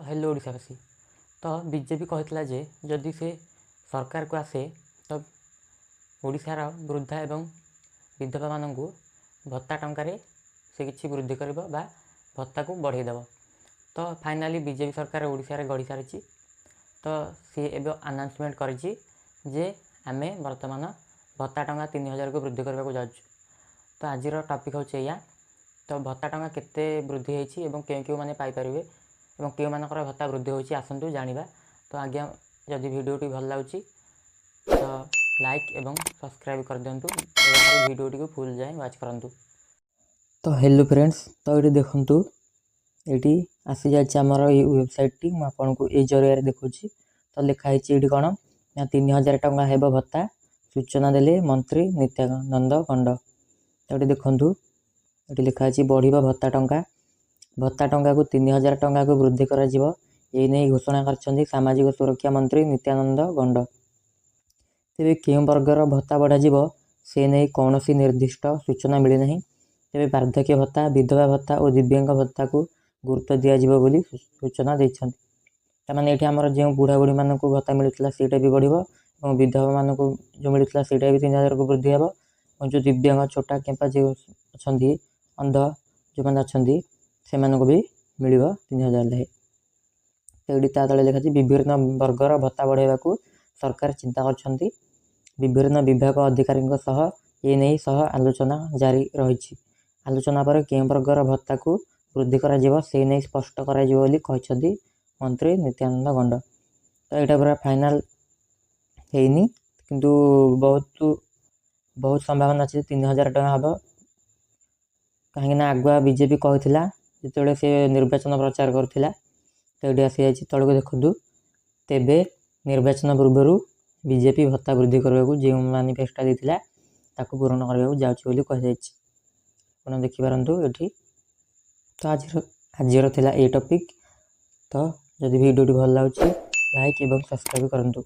Hello ओडिशावासी। तो BJP कहला जे जदि से सरकार को आसे तो ओडिशार वृद्धा एवं विधवा मानू भत्ता टंकार से किसी वृद्धि कर भत्ता को बढ़ईदेव। तो फाइनाली बीजेपी सरकार ओडिशा गढ़ी सारी। तो सी एवं अनाउंसमेंट करिछि जे आमे वर्तमान भत्ता टंका 3000 को वृद्धि करने को जाऊँ। तो आज टॉपिक होचे या तो भत्ता टंका केते वृद्धि होइछि एवं केउ केउ माने पाई परिबे एवं केउ मानकर भत्ता वृद्धि होइछि आसंतु जानिबा। तो आज्ञा जदि वीडियोटी भल लागुछि तो लाइक एवं सब्सक्राइब कर दियंतु एवं वीडियोटी को फुल जाए वाच करंतु। तो हेलो फ्रेंड्स, तो ये देखंतु ये आसी जाइए आमर वेबसाइट टी आपको ये जरिया देखुची। तो लिखाई ये कौन ना 3000 टंका हेब भत्ता सूचना देले मंत्री नित्यानंद गंड। तो ये देखंतु ये लिखाई बढ़ भत्ता टंका को 3000 टंका को वृद्धि कर नहीं घोषणा कर सामाजिक सुरक्षा मंत्री नित्यानंद गंड। तेरे क्यों वर्गर भत्ता बढ़ा से नहीं कौन सी निर्दिष्ट सूचना मिलना। तेरे वार्धक्य भत्ता, विधवा भत्ता और दिव्यांग भत्ता को गुरुत्व दिज्व बोली सूचना देते। ताने ये आमर जो बुढ़ा बुढ़ी मान को भत्ता मिलूला सीटा भी बढ़ और विधवा मान को जो मिलूला सीटा भी 3000 को वृद्धि हे। और जो दिव्यांग छोटा केंपा जो अच्छा अंध जो मैंने अच्छा से भी मिल 3000 लाए। तो ये तले लिखा विभिन्न वर्गर भत्ता बढ़ावा को सरकार चिंता कर विभिन्न विभाग अधिकारी ये नहीं आलोचना जारी रही। आलोचना पर कें वर्गर भत्ता को वृद्धि करा से नहीं स्पष्ट करा मंत्री नित्यानंद गंड। तो यहाँ पूरा फाइनाल है किंतु बहुत संभावना अच्छे 3000 टंका हम कहीं आगुआ बीजेपी कहला जो से निर्वाचन प्रचार करथिला। तो ये आसी जाइए तौक देखु तेबे निर्वाचन पूर्व बीजेपी भत्ता वृद्धि करने को जो मैनिफेस्टो देता ताकू पूरण करने जाऊँगी कहुन देखिपारतु ये। तो आज थिला ये टॉपिक। तो जदि वीडियो भल लगे लाइक एवं सब्सक्राइब करंतु।